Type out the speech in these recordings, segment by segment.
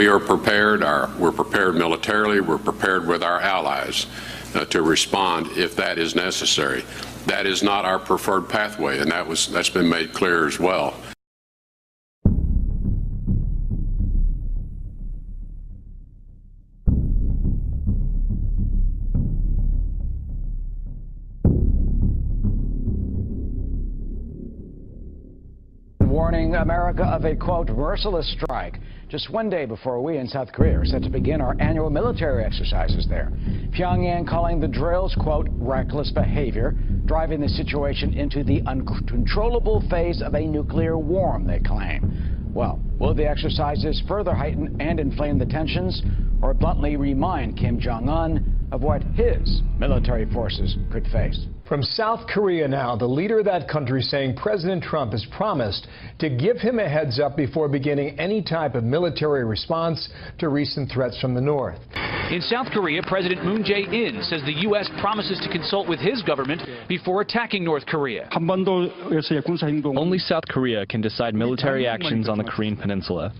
we are prepared. We're prepared militarily. We're prepared with our allies to respond if that is necessary. That is not our preferred pathway, and that's been made clear as well. Warning America of a, quote, merciless strike just one day before we in South Korea are set to begin our annual military exercises there. Pyongyang calling the drills, quote, reckless behavior, driving the situation into the uncontrollable phase of a nuclear war, they claim. Well, will the exercises further heighten and inflame the tensions, or bluntly remind Kim Jong-un of what his military forces could face? From South Korea now, the leader of that country saying President Trump has promised to give him a heads up before beginning any type of military response to recent threats from the north. In South Korea, President Moon Jae-in says the U.S. promises to consult with his government before attacking North Korea. Only South Korea can decide military actions on the Korean Peninsula.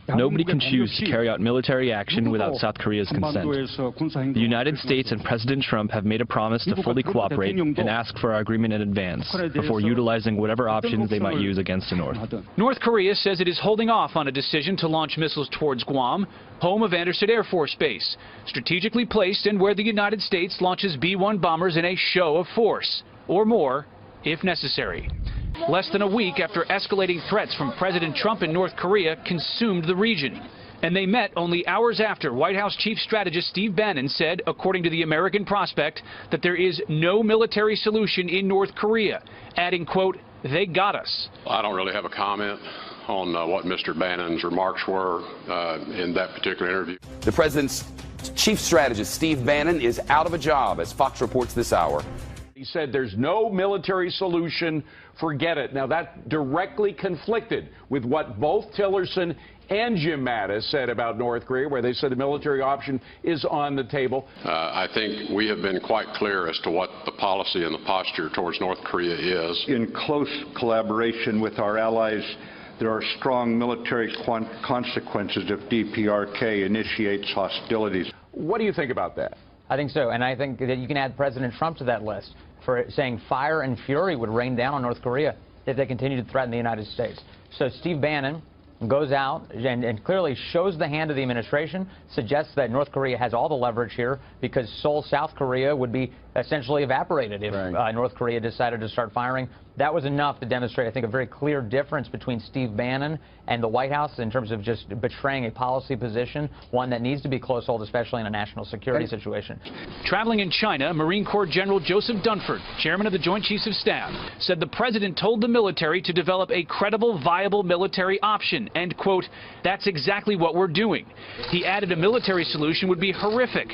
Nobody can choose to carry out military action without South Korea's consent. The United States and President Trump have made a promise to fully cooperate and ask for our agreement in advance before utilizing whatever options they might use against the North. North Korea says it is holding off on a decision to launch missiles towards Guam, home of Andersen Air Force Base, strategically placed and where the United States launches B-1 bombers in a show of force, or more, if necessary. Less than a week after escalating threats from President Trump and North Korea consumed the region. And they met only hours after White House Chief Strategist Steve Bannon said, according to the American Prospect, that there is no military solution in North Korea, adding, quote, they got us. I don't really have a comment on what Mr. Bannon's remarks were in that particular interview. The president's chief strategist, Steve Bannon, is out of a job, as Fox reports this hour. He said there's no military solution, forget it. Now, that directly conflicted with what both Tillerson and Jim Mattis said about North Korea, where they said the military option is on the table. I think we have been quite clear as to what the policy and the posture towards North Korea is. In close collaboration with our allies, there are strong military consequences if DPRK initiates hostilities. What do you think about that? I think so, and I think that you can add President Trump to that list for saying fire and fury would rain down on North Korea if they continue to threaten the United States. So Steve Bannon goes out and clearly shows the hand of the administration, suggests that North Korea has all the leverage here because Seoul, South Korea would be essentially evaporated if North Korea decided to start firing. That was enough to demonstrate, I think, a very clear difference between Steve Bannon and the White House in terms of just betraying a policy position, one that needs to be close-hold, especially in a national security situation. Traveling in China, Marine Corps General Joseph Dunford, chairman of the Joint Chiefs of Staff, said the president told the military to develop a credible, viable military option, and, quote, that's exactly what we're doing. He added a military solution would be horrific,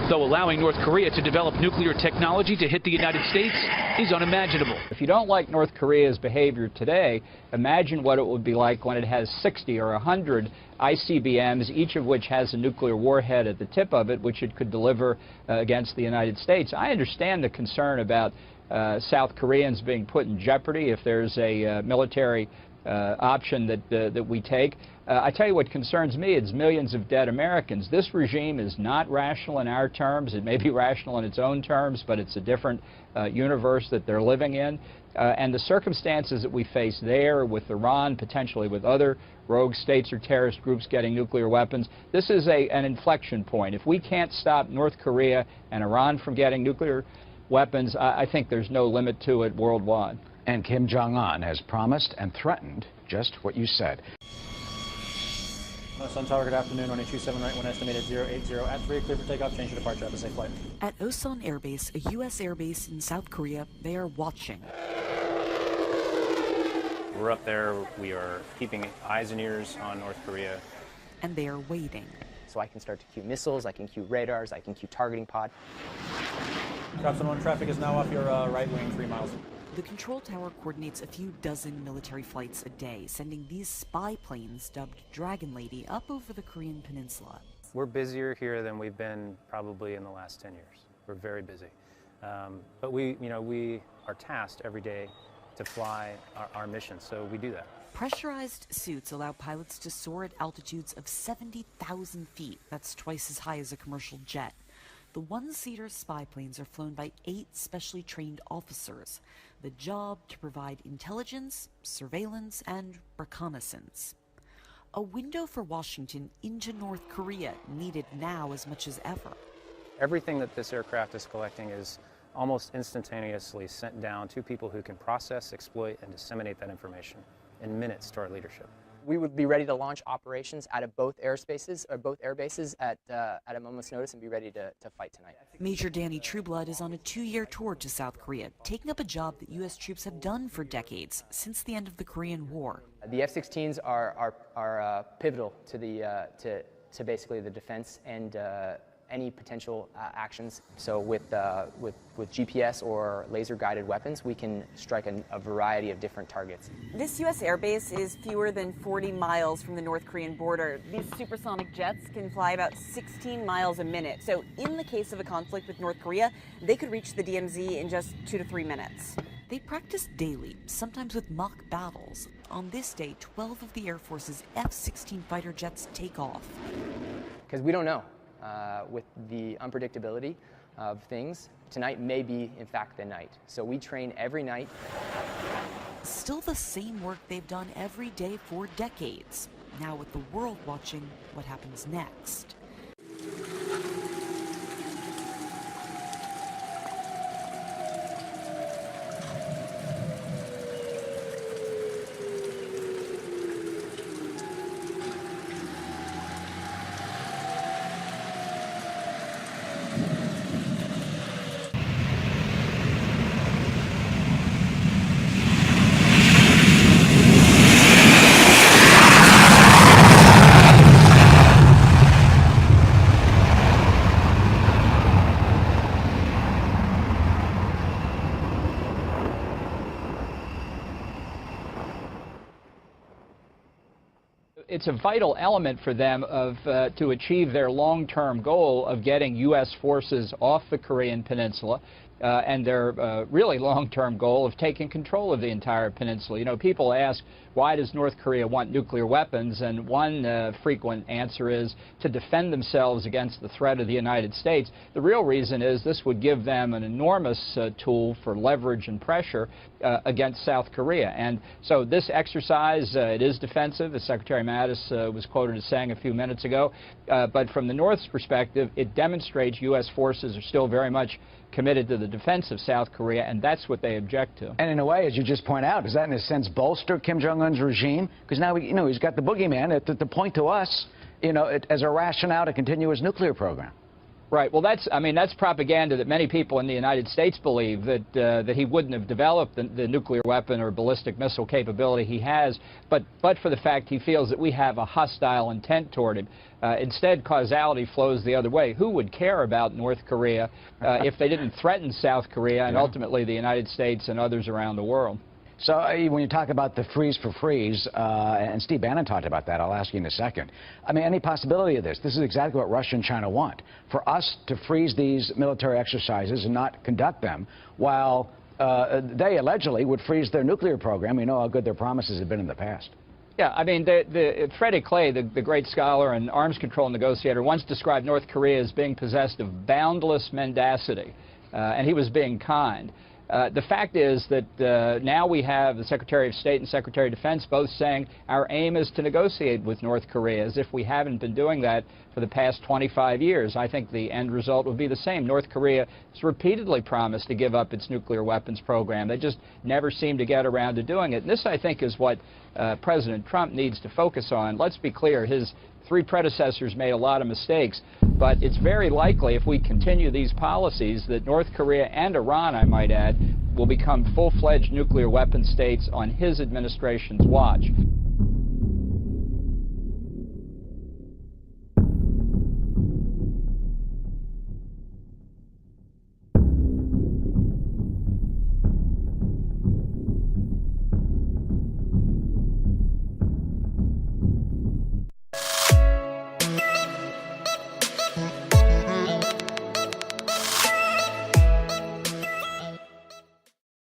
though allowing North Korea to develop nuclear technology to hit the United States is unimaginable. If you don't like North Korea's behavior today, imagine what it would be like when it has 60 or 100 ICBMs, each of which has a nuclear warhead at the tip of it, which it could deliver against the United States. I understand the concern about South Koreans being put in jeopardy if there's a military option that we take. I tell you what concerns me, it's millions of dead Americans. This regime is not rational in our terms. It may be rational in its own terms, but it's a different universe that they're living in. And the circumstances that we face there with Iran, potentially with other rogue states or terrorist groups getting nuclear weapons, this is an inflection point. If we can't stop North Korea and Iran from getting nuclear weapons, I think there's no limit to it worldwide. And Kim Jong-un has promised and threatened just what you said. Sun Tower, good afternoon. On A27 right, 1 estimated 080 at 3, clear for takeoff, change to departure. Have a safe flight. At Osan Air Base, a U.S. air base in South Korea, they are watching. We're up there. We are keeping eyes and ears on North Korea. And they are waiting. So I can start to cue missiles, I can cue radars, I can cue targeting pod. Captain 1, traffic is now off your right wing, 3 miles. The control tower coordinates a few dozen military flights a day, sending these spy planes, dubbed Dragon Lady, up over the Korean peninsula. We're busier here than we've been probably in the last 10 years. We're very busy. But we are tasked every day to fly our mission, so we do that. Pressurized suits allow pilots to soar at altitudes of 70,000 feet. That's twice as high as a commercial jet. The one-seater spy planes are flown by 8 specially trained officers. The job to provide intelligence, surveillance, and reconnaissance. A window for Washington into North Korea needed now as much as ever. Everything that this aircraft is collecting is almost instantaneously sent down to people who can process, exploit, and disseminate that information in minutes to our leadership. We would be ready to launch operations out of both airspaces or both air bases at a moment's notice and be ready to fight tonight. Major Danny Trueblood is on a 2-year tour to South Korea, taking up a job that U.S. troops have done for decades, since the end of the Korean War. The F-16s are pivotal to to basically the defense and any potential actions. So with GPS or laser-guided weapons, we can strike a variety of different targets. This U.S. airbase is fewer than 40 miles from the North Korean border. These supersonic jets can fly about 16 miles a minute. So in the case of a conflict with North Korea, they could reach the DMZ in just 2 to 3 minutes. They practice daily, sometimes with mock battles. On this day, 12 of the Air Force's F-16 fighter jets take off. Because we don't know. With the unpredictability of things, tonight may be, in fact, the night. So we train every night. Still the same work they've done every day for decades. Now with the world watching what happens next. It's a vital element for them to achieve their long-term goal of getting U.S. forces off the Korean Peninsula and their really long-term goal of taking control of the entire peninsula. You know, people ask, why does North Korea want nuclear weapons? And one frequent answer is to defend themselves against the threat of the United States. The real reason is this would give them an enormous tool for leverage and pressure against South Korea. And so this exercise, it is defensive, as Secretary Mattis was quoted as saying a few minutes ago. But from the North's perspective, it demonstrates U.S. forces are still very much committed to the defense of South Korea, and that's what they object to. And in a way, as you just point out, does that in a sense bolster Kim Jong-un's regime? Because now, he's got the boogeyman to point to us, as a rationale to continue his nuclear program. Right. Well, that's propaganda that many people in the United States believe, that he wouldn't have developed the nuclear weapon or ballistic missile capability he has, but for the fact he feels that we have a hostile intent toward him. Instead, causality flows the other way. Who would care about North Korea if they didn't threaten South Korea and ultimately the United States and others around the world? So when you talk about the freeze for freeze, and Steve Bannon talked about that, I'll ask you in a second. I mean, any possibility of this? This is exactly what Russia and China want, for us to freeze these military exercises and not conduct them while they allegedly would freeze their nuclear program. You know how good their promises have been in the past. Yeah, I mean, Freddie Clay, the great scholar and arms control negotiator, once described North Korea as being possessed of boundless mendacity, and he was being kind. The fact is that now we have the Secretary of State and Secretary of Defense both saying our aim is to negotiate with North Korea, as if we haven't been doing that for the past 25 years. I think the end result would be the same. North Korea has repeatedly promised to give up its nuclear weapons program. They just never seem to get around to doing it. And this, I think, is what President Trump needs to focus on. Let's be clear, his 3 predecessors made a lot of mistakes, but it's very likely if we continue these policies that North Korea and Iran, I might add, will become full-fledged nuclear weapon states on his administration's watch.